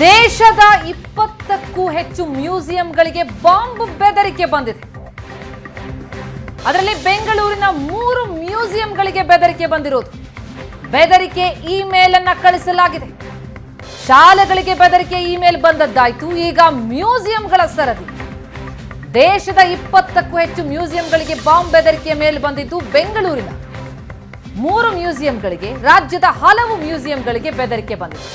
ದೇಶದ 20ಕ್ಕೂ ಹೆಚ್ಚು ಮ್ಯೂಸಿಯಂಗಳಿಗೆ ಬಾಂಬ್ ಬೆದರಿಕೆ ಬಂದಿದೆ. ಅದರಲ್ಲಿ ಬೆಂಗಳೂರಿನ 3 ಮ್ಯೂಸಿಯಂಗಳಿಗೆ ಬೆದರಿಕೆ ಬಂದಿರೋದು. ಬೆದರಿಕೆ ಇಮೇಲ್ ಅನ್ನು ಕಳಿಸಲಾಗಿದೆ. ಶಾಲೆಗಳಿಗೆ ಬೆದರಿಕೆ ಇಮೇಲ್ ಬಂದದ್ದಾಯ್ತು. ಈಗ ಮ್ಯೂಸಿಯಂಗಳ ಸರದಿ. ದೇಶದ 20ಕ್ಕೂ ಹೆಚ್ಚು ಮ್ಯೂಸಿಯಂಗಳಿಗೆ ಬಾಂಬ್ ಬೆದರಿಕೆ ಮೇಲ್ ಬಂದಿದ್ದು. ಬೆಂಗಳೂರಿನ 3 ಮ್ಯೂಸಿಯಂಗಳಿಗೆ, ರಾಜ್ಯದ ಹಲವು ಮ್ಯೂಸಿಯಂಗಳಿಗೆ ಬೆದರಿಕೆ ಬಂದಿದೆ.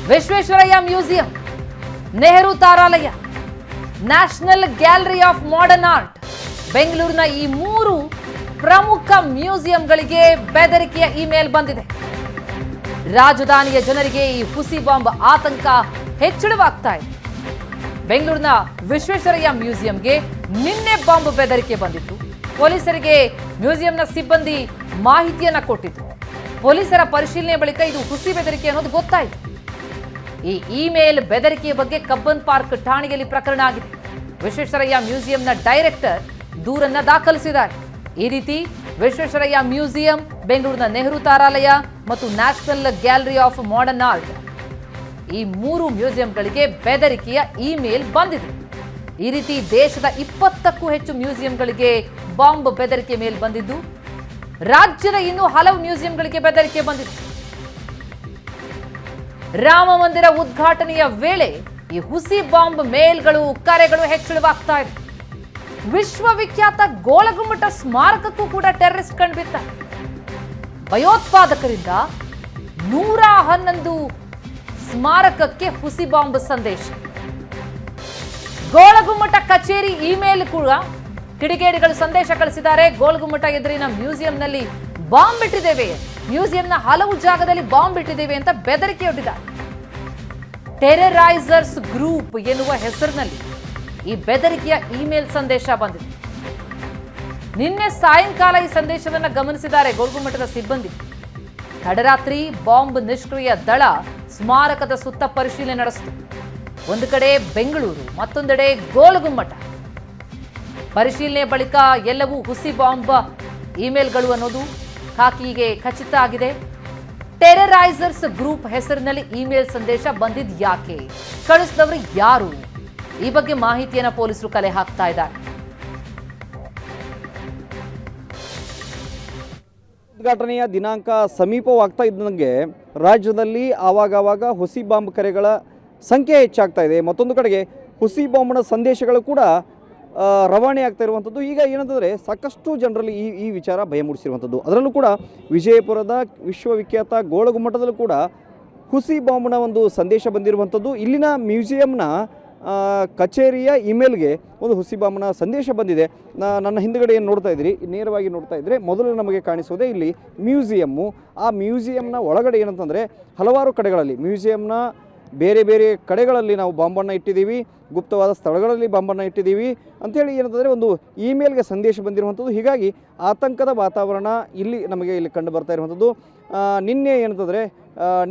ವಿಶ್ವೇಶ್ವರಯ್ಯ ಮ್ಯೂಸಿಯಂ, ನೆಹರು ತಾರಾಲಯ, National Gallery of Modern Art, ಬೆಂಗಳೂರಿನ ಈ 3 ಪ್ರಮುಖ ಮ್ಯೂಸಿಯಂಗಳಿಗೆ ಬೆದರಿಕೆಯ ಇಮೇಲ್ ಬಂದಿದೆ. ರಾಜಧಾನಿಯ ಜನರಿಗೆ ಈ ಹುಸಿ ಬಾಂಬ್ ಆತಂಕ ಹೆಚ್ಚಳವಾಗ್ತಾ ಇದೆ. ಬೆಂಗಳೂರಿನ ವಿಶ್ವೇಶ್ವರಯ್ಯ ಮ್ಯೂಸಿಯಂಗೆ ನಿನ್ನೆ ಬಾಂಬ್ ಬೆದರಿಕೆ ಬಂದಿತ್ತು. ಪೊಲೀಸರಿಗೆ ಮ್ಯೂಸಿಯಂನ ಸಿಬ್ಬಂದಿ ಮಾಹಿತಿಯನ್ನ ಕೊಟ್ಟಿತ್ತು. ಪೊಲೀಸರ ಪರಿಶೀಲನೆ ಬಳಿಕ ಇದು ಹುಸಿ ಬೆದರಿಕೆ ಅನ್ನೋದು ಗೊತ್ತಾಯಿತು. ಈ ಇಮೇಲ್ ಬೆದರಿಕೆಯ ಬಗ್ಗೆ ಕಬ್ಬನ್ ಪಾರ್ಕ್ ಠಾಣೆಯಲ್ಲಿ ಪ್ರಕರಣ ಆಗಿದೆ. ವಿಶ್ವೇಶ್ವರಯ್ಯ ಮ್ಯೂಸಿಯಂನ ಡೈರೆಕ್ಟರ್ ದೂರನ್ನ ದಾಖಲಿಸಿದ್ದಾರೆ. ಈ ರೀತಿ ವಿಶ್ವೇಶ್ವರಯ್ಯ ಮ್ಯೂಸಿಯಂ, ಬೆಂಗಳೂರಿನ ನೆಹರು ತಾರಾಲಯ ಮತ್ತು national Gallery of Modern art, ಈ 3 ಮ್ಯೂಸಿಯಂಗಳಿಗೆ ಬೆದರಿಕೆಯ ಇಮೇಲ್ ಬಂದಿದೆ. ಈ ರೀತಿ ದೇಶದ 20ಕ್ಕೂ ಹೆಚ್ಚು ಮ್ಯೂಸಿಯಂಗಳಿಗೆ ಬಾಂಬ್ ಬೆದರಿಕೆ ಮೇಲ್ ಬಂದಿದ್ದು, ರಾಜ್ಯದ ಇನ್ನೂ ಹಲವು ಮ್ಯೂಸಿಯಂಗಳಿಗೆ ಬೆದರಿಕೆ ಬಂದಿದೆ. ರಾಮ ಮಂದಿರ ಉದ್ಘಾಟನೆಯ ವೇಳೆ ಈ ಹುಸಿ ಬಾಂಬ್ ಮೇಲ್ಗಳು, ಕರೆಗಳು ಹೆಚ್ಚಳವಾಗ್ತಾ ಇದೆ. ವಿಶ್ವವಿಖ್ಯಾತ ಗೋಳಗುಮ್ಮಟ ಸ್ಮಾರಕಕ್ಕೂ ಕೂಡ ಟೆರರಿಸ್ಟ್ ಕಂಡುಬಿದ್ದಾರೆ. ಭಯೋತ್ಪಾದಕರಿಂದ 111 ಸ್ಮಾರಕಕ್ಕೆ ಹುಸಿ ಬಾಂಬ್ ಸಂದೇಶ. ಗೋಳಗುಮ್ಮಟ ಕಚೇರಿ ಇಮೇಲ್ ಕೂಡ ಕಿಡಿಗೇಡಿಗಳು ಸಂದೇಶ ಕಳಿಸಿದ್ದಾರೆ. ಗೋಳಗುಮ್ಮಟ ಎದುರಿನ ಮ್ಯೂಸಿಯಂನಲ್ಲಿ ಬಾಂಬ್ ಇಟ್ಟಿದ್ದೇವೆ, ಮ್ಯೂಸಿಯಂನ ಹಲವು ಜಾಗದಲ್ಲಿ ಬಾಂಬ್ ಇಟ್ಟಿದ್ದೇವೆ ಅಂತ ಬೆದರಿಕೆಯೊಡ್ಡಿದ್ದಾರೆ. ಟೆರರೈಸರ್ಸ್ ಗ್ರೂಪ್ ಎನ್ನುವ ಹೆಸರಿನಲ್ಲಿ ಈ ಬೆದರಿಕೆಯ ಇಮೇಲ್ ಸಂದೇಶ ಬಂದಿದೆ. ನಿನ್ನೆ ಸಾಯಂಕಾಲ ಈ ಸಂದೇಶವನ್ನು ಗಮನಿಸಿದ್ದಾರೆ ಗೋಳಗುಮ್ಮಟದ ಸಿಬ್ಬಂದಿ. ತಡರಾತ್ರಿ ಬಾಂಬ್ ನಿಷ್ಕ್ರಿಯ ದಳ ಸ್ಮಾರಕದ ಸುತ್ತ ಪರಿಶೀಲನೆ ನಡೆಸಿತು. ಒಂದು ಕಡೆ ಬೆಂಗಳೂರು, ಮತ್ತೊಂದೆಡೆ ಗೋಳಗುಮ್ಮಟ. ಪರಿಶೀಲನೆ ಬಳಿಕ ಎಲ್ಲವೂ ಹುಸಿ ಬಾಂಬ್ ಇಮೇಲ್ಗಳು ಅನ್ನೋದು ಖಾಕಿಗೆ ಖಚಿತ ಆಗಿದೆ. ಟೆರರೈಸರ್ಸ್ ಗ್ರೂಪ್ ಹೆಸರಿನಲ್ಲಿ ಇಮೇಲ್ ಸಂದೇಶ ಬಂದಿದ್ ಯಾಕೆ, ಕಳಿಸಿದವರು ಯಾರು, ಈ ಬಗ್ಗೆ ಮಾಹಿತಿಯನ್ನು ಪೊಲೀಸರು ಕಲೆ ಹಾಕ್ತಾ ಇದ್ದಾರೆ. ಉದ್ಘಾಟನೆಯ ದಿನಾಂಕ ಸಮೀಪವಾಗ್ತಾ ಇದ್ದಂಗೆ ರಾಜ್ಯದಲ್ಲಿ ಆವಾಗವಾಗ ಹುಸಿ ಬಾಂಬ್ ಕರೆಗಳ ಸಂಖ್ಯೆ ಹೆಚ್ಚಾಗ್ತಾ ಇದೆ. ಮತ್ತೊಂದು ಕಡೆಗೆ ಹುಸಿ ಬಾಂಬ್ನ ಸಂದೇಶಗಳು ಕೂಡ ರವಾನೆ ಆಗ್ತಾ ಇರುವಂಥದ್ದು. ಈಗ ಏನಂತಂದರೆ ಸಾಕಷ್ಟು ಜನರಲ್ಲಿ ಈ ವಿಚಾರ ಭಯ ಮೂಡಿಸಿರುವಂಥದ್ದು. ಅದರಲ್ಲೂ ಕೂಡ ವಿಜಯಪುರದ ವಿಶ್ವವಿಖ್ಯಾತ ಗೋಳಗುಮ್ಮಟದಲ್ಲೂ ಕೂಡ ಹುಸಿ ಬಾಂಬ್ನ ಒಂದು ಸಂದೇಶ ಬಂದಿರುವಂಥದ್ದು. ಇಲ್ಲಿನ ಮ್ಯೂಸಿಯಂನ ಕಚೇರಿಯ ಇಮೇಲ್ಗೆ ಒಂದು ಹುಸಿ ಬಾಂಬ್ನ ಸಂದೇಶ ಬಂದಿದೆ. ನನ್ನ ಹಿಂದುಗಡೆ ಏನು ನೋಡ್ತಾ ಇದ್ದೀರಿ, ನೇರವಾಗಿ ನೋಡ್ತಾ ಇದ್ದರೆ ಮೊದಲು ನಮಗೆ ಕಾಣಿಸೋದೇ ಇಲ್ಲಿ ಮ್ಯೂಸಿಯಮ್ಮು. ಆ ಮ್ಯೂಸಿಯಂನ ಒಳಗಡೆ ಏನಂತಂದರೆ ಹಲವಾರು ಕಡೆಗಳಲ್ಲಿ, ಮ್ಯೂಸಿಯಂನ ಬೇರೆ ಬೇರೆ ಕಡೆಗಳಲ್ಲಿ ನಾವು ಬಾಂಬನ್ನು ಇಟ್ಟಿದ್ದೀವಿ, ಗುಪ್ತವಾದ ಸ್ಥಳಗಳಲ್ಲಿ ಬಾಂಬನ್ನು ಇಟ್ಟಿದ್ದೀವಿ ಅಂಥೇಳಿ ಏನಂತಂದರೆ ಒಂದು ಇಮೇಲ್ಗೆ ಸಂದೇಶ ಬಂದಿರುವಂಥದ್ದು. ಹೀಗಾಗಿ ಆತಂಕದ ವಾತಾವರಣ ನಮಗೆ ಇಲ್ಲಿ ಕಂಡು ಬರ್ತಾ ಇರುವಂಥದ್ದು. ನಿನ್ನೆ ಏನಂತಂದರೆ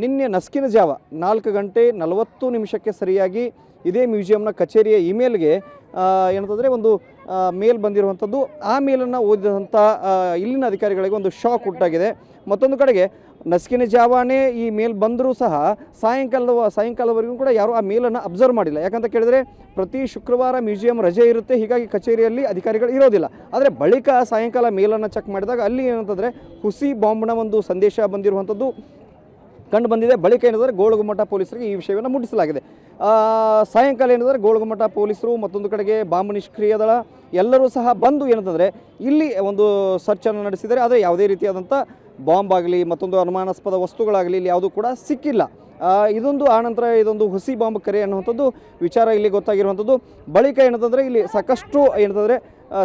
ನಿನ್ನೆ ನಸ್ಕಿನ ಜಾವ 4:40 ಸರಿಯಾಗಿ ಇದೇ ಮ್ಯೂಸಿಯಂನ ಕಚೇರಿಯ ಇಮೇಲ್ಗೆ ಏನಂತಂದರೆ ಒಂದು ಮೇಲ್ ಬಂದಿರುವಂಥದ್ದು. ಆ ಮೇಲನ್ನು ಓದಿದಂಥ ಇಲ್ಲಿನ ಅಧಿಕಾರಿಗಳಿಗೆ ಒಂದು ಶಾಕ್ ಉಂಟಾಗಿದೆ. ಮತ್ತೊಂದು ಕಡೆಗೆ ನಸ್ಕಿನ ಜಾವಾನೇ ಈ ಮೇಲ್ ಬಂದರೂ ಸಹ ಸಾಯಂಕಾಲವರೆಗೂ ಕೂಡ ಯಾರೂ ಆ ಮೇಲನ್ನು ಅಬ್ಸರ್ವ್ ಮಾಡಿಲ್ಲ. ಯಾಕಂತ ಕೇಳಿದರೆ ಪ್ರತಿ ಶುಕ್ರವಾರ ಮ್ಯೂಸಿಯಂ ರಜೆ ಇರುತ್ತೆ, ಹೀಗಾಗಿ ಕಚೇರಿಯಲ್ಲಿ ಅಧಿಕಾರಿಗಳು ಇರೋದಿಲ್ಲ. ಆದರೆ ಬಳಿಕ ಸಾಯಂಕಾಲ ಮೇಲನ್ನು ಚೆಕ್ ಮಾಡಿದಾಗ ಅಲ್ಲಿ ಏನಂತಂದರೆ ಹುಸಿ ಬಾಂಬ್ನ ಒಂದು ಸಂದೇಶ ಬಂದಿರುವಂಥದ್ದು ಕಂಡು ಬಂದಿದೆ. ಬಳಿಕ ಏನಂದರೆ ಗೋಳಗುಮ್ಮಟ ಪೊಲೀಸರಿಗೆ ಈ ವಿಷಯವನ್ನು ಮುಟ್ಟಿಸಲಾಗಿದೆ. ಸಾಯಂಕಾಲ ಏನಂದರೆ ಗೋಳಗುಮ್ಮಟ ಪೊಲೀಸರು, ಮತ್ತೊಂದು ಕಡೆಗೆ ಬಾಂಬ್ ನಿಷ್ಕ್ರಿಯ ದಳ ಎಲ್ಲರೂ ಸಹ ಬಂದು ಏನಂತಂದರೆ ಇಲ್ಲಿ ಒಂದು ಸರ್ಚನ್ನು ನಡೆಸಿದ್ದಾರೆ. ಆದರೆ ಯಾವುದೇ ರೀತಿಯಾದಂಥ ಬಾಂಬ್ ಆಗಲಿ ಮತ್ತೊಂದು ಅನುಮಾನಾಸ್ಪದ ವಸ್ತುಗಳಾಗಲಿ ಇಲ್ಲಿ ಯಾವುದೂ ಕೂಡ ಸಿಕ್ಕಿಲ್ಲ. ಆನಂತರ ಇದೊಂದು ಹುಸಿ ಬಾಂಬ್ ಕರೆ ಅನ್ನುವಂಥದ್ದು ವಿಚಾರ ಇಲ್ಲಿ ಗೊತ್ತಾಗಿರುವಂಥದ್ದು. ಬಳಿಕ ಏನಂತಂದರೆ ಇಲ್ಲಿ ಸಾಕಷ್ಟು ಏನಂತಂದರೆ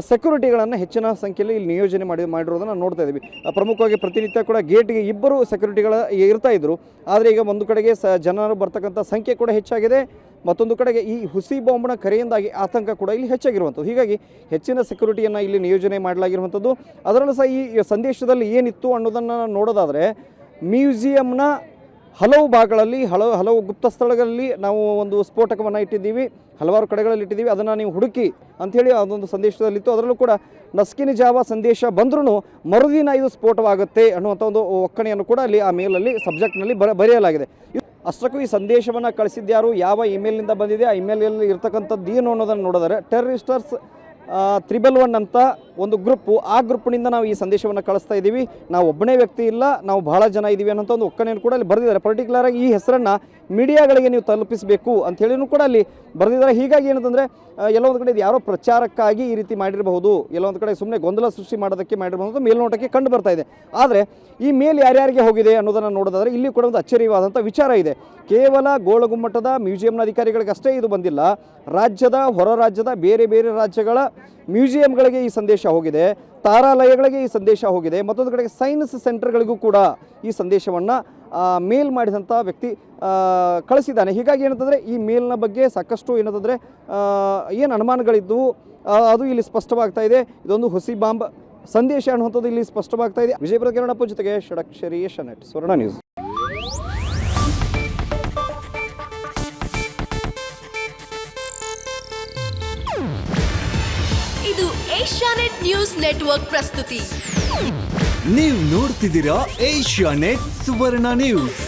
ಸೆಕ್ಯೂರಿಟಿಗಳನ್ನು ಹೆಚ್ಚಿನ ಸಂಖ್ಯೆಯಲ್ಲಿ ಇಲ್ಲಿ ನಿಯೋಜನೆ ಮಾಡಿರೋದನ್ನು ನೋಡ್ತಾ ಇದ್ದೀವಿ. ಪ್ರಮುಖವಾಗಿ ಪ್ರತಿನಿತ್ಯ ಕೂಡ ಗೇಟ್ಗೆ 2 ಸೆಕ್ಯೂರಿಟಿಗಳ ಇರ್ತಾ ಇದ್ದರು. ಆದರೆ ಈಗ ಒಂದು ಕಡೆಗೆ ಜನರು ಬರ್ತಕ್ಕಂಥ ಸಂಖ್ಯೆ ಕೂಡ ಹೆಚ್ಚಾಗಿದೆ, ಮತ್ತೊಂದು ಕಡೆಗೆ ಈ ಹುಸಿ ಬಾಂಬ್ನ ಕರೆಯಿಂದಾಗಿ ಆತಂಕ ಕೂಡ ಇಲ್ಲಿ ಹೆಚ್ಚಾಗಿರುವಂಥದ್ದು. ಹೀಗಾಗಿ ಹೆಚ್ಚಿನ ಸೆಕ್ಯೂರಿಟಿಯನ್ನು ಇಲ್ಲಿ ನಿಯೋಜನೆ ಮಾಡಲಾಗಿರುವಂಥದ್ದು. ಅದರಲ್ಲೂ ಸಹ ಈ ಸಂದೇಶದಲ್ಲಿ ಏನಿತ್ತು ಅನ್ನೋದನ್ನು ನೋಡೋದಾದರೆ ಮ್ಯೂಸಿಯಂನ ಹಲವು ಭಾಗಗಳಲ್ಲಿ ಹಲವು ಗುಪ್ತ ಸ್ಥಳಗಳಲ್ಲಿ ನಾವು ಒಂದು ಸ್ಫೋಟಕವನ್ನು ಇಟ್ಟಿದ್ದೀವಿ, ಹಲವಾರು ಕಡೆಗಳಲ್ಲಿ ಇಟ್ಟಿದ್ದೀವಿ, ಅದನ್ನು ನೀವು ಹುಡುಕಿ ಅಂಥೇಳಿ ಅದೊಂದು ಸಂದೇಶದಲ್ಲಿತ್ತು. ಅದರಲ್ಲೂ ಕೂಡ ನಸ್ಕಿನ ಜಾವ ಸಂದೇಶ ಬಂದ್ರೂ ಮರುದಿನ ಇದು ಸ್ಫೋಟವಾಗುತ್ತೆ ಅನ್ನುವಂಥ ಒಂದು ಒಕ್ಕಣೆಯನ್ನು ಕೂಡ ಅಲ್ಲಿ ಆ ಮೇಲಲ್ಲಿ ಸಬ್ಜೆಕ್ಟ್ನಲ್ಲಿ ಬರೆಯಲಾಗಿದೆ. ಅಷ್ಟಕ್ಕೂ ಈ ಸಂದೇಶವನ್ನು ಕಳಿಸಿದ್ಯಾರು, ಯಾವ ಇಮೇಲ್ನಿಂದ ಬಂದಿದೆ, ಆ ಇಮೇಲಲ್ಲಿ ಇರ್ತಕ್ಕಂಥದ್ದು ಏನು ಅನ್ನೋದನ್ನು ನೋಡಿದರೆ ಟೆರರಿಸ್ಟರ್ಸ್ 311 ಅಂತ ಒಂದು ಗ್ರೂಪು, ಆ ಗ್ರೂಪ್ನಿಂದ ನಾವು ಈ ಸಂದೇಶವನ್ನು ಕಳಿಸ್ತಾ ಇದ್ದೀವಿ, ನಾವು ಒಬ್ಬನೇ ವ್ಯಕ್ತಿ ಇಲ್ಲ, ನಾವು ಬಹಳ ಜನ ಇದ್ದೀವಿ ಅನ್ನೋಂಥ ಒಂದು ಒಕ್ಕಣೆಯನ್ನು ಕೂಡ ಅಲ್ಲಿ ಬರೆದಿದ್ದಾರೆ. ಪರ್ಟಿಕ್ಯುಲರಾಗಿ ಈ ಹೆಸರನ್ನು ಮೀಡಿಯಾಗಳಿಗೆ ನೀವು ತಲುಪಿಸಬೇಕು ಅಂಥೇಳಿನೂ ಕೂಡ ಅಲ್ಲಿ ಬರೆದಿದ್ದಾರೆ. ಹೀಗಾಗಿ ಏನಂತಂದರೆ ಎಲ್ಲೋ ಒಂದು ಕಡೆ ಇದು ಯಾರೋ ಪ್ರಚಾರಕ್ಕಾಗಿ ಈ ರೀತಿ ಮಾಡಿರಬಹುದು, ಎಲ್ಲೋ ಒಂದು ಕಡೆ ಸುಮ್ಮನೆ ಗೊಂದಲ ಸೃಷ್ಟಿ ಮಾಡೋದಕ್ಕೆ ಮಾಡಿರಬಹುದು ಮೇಲ್ನೋಟಕ್ಕೆ ಕಂಡು ಬರ್ತಾ ಇದೆ. ಆದರೆ ಈ ಮೇಲ್ ಯಾರ್ಯಾರಿಗೆ ಹೋಗಿದೆ ಅನ್ನೋದನ್ನು ನೋಡೋದಾದರೆ ಇಲ್ಲಿ ಕೂಡ ಒಂದು ಅಚ್ಚರಿಯಾದಂಥ ವಿಚಾರ ಇದೆ. ಕೇವಲ ಗೋಳಗುಮ್ಮಟದ ಮ್ಯೂಸಿಯಂನ ಅಧಿಕಾರಿಗಳಿಗಷ್ಟೇ ಇದು ಬಂದಿಲ್ಲ, ರಾಜ್ಯದ ಹೊರ ರಾಜ್ಯದ ಬೇರೆ ಬೇರೆ ರಾಜ್ಯಗಳ ಮ್ಯೂಸಿಯಂಗಳಿಗೆ ಈ ಸಂದೇಶ ಹೋಗಿದೆ, ತಾರಾಲಯಗಳಿಗೆ ಈ ಸಂದೇಶ ಹೋಗಿದೆ, ಮತ್ತೊಂದು ಕಡೆಗೆ ಸೈನ್ಸ್ ಸೆಂಟರ್ಗಳಿಗೂ ಕೂಡ ಈ ಸಂದೇಶವನ್ನು ಮೇಲ್ ಮಾಡಿದಂಥ ವ್ಯಕ್ತಿ ಕಳಿಸಿದ್ದಾನೆ. ಹೀಗಾಗಿ ಏನಂತಂದರೆ ಈ ಮೇಲ್ನ ಬಗ್ಗೆ ಸಾಕಷ್ಟು ಏನಂತಂದರೆ ಏನು ಅನುಮಾನಗಳಿದ್ದವು ಅದು ಇಲ್ಲಿ ಸ್ಪಷ್ಟವಾಗ್ತಾ ಇದೆ. ಇದೊಂದು ಹುಸಿ ಬಾಂಬ್ ಸಂದೇಶ ಅನ್ನುವಂಥದ್ದು ಇಲ್ಲಿ ಸ್ಪಷ್ಟವಾಗ್ತಾ ಇದೆ. ವಿಜಯಪುರ ಕಿರಣಪ್ಪ ಜೊತೆಗೆ ಷಡಕ್ಷರಿ ಏಷ್ಯಾನೆಟ್ ಸ್ವರ್ಣ ನ್ಯೂಸ್. ಇದು ಏಷ್ಯಾನೆಟ್ ನ್ಯೂಸ್ ನೆಟ್ವರ್ಕ್ ಪ್ರಸ್ತುತಿ. ನೀವು ನೋಡ್ತಿದ್ದೀರಾ ಏಷ್ಯಾನೆಟ್ ಸುವರ್ಣ ನ್ಯೂಸ್.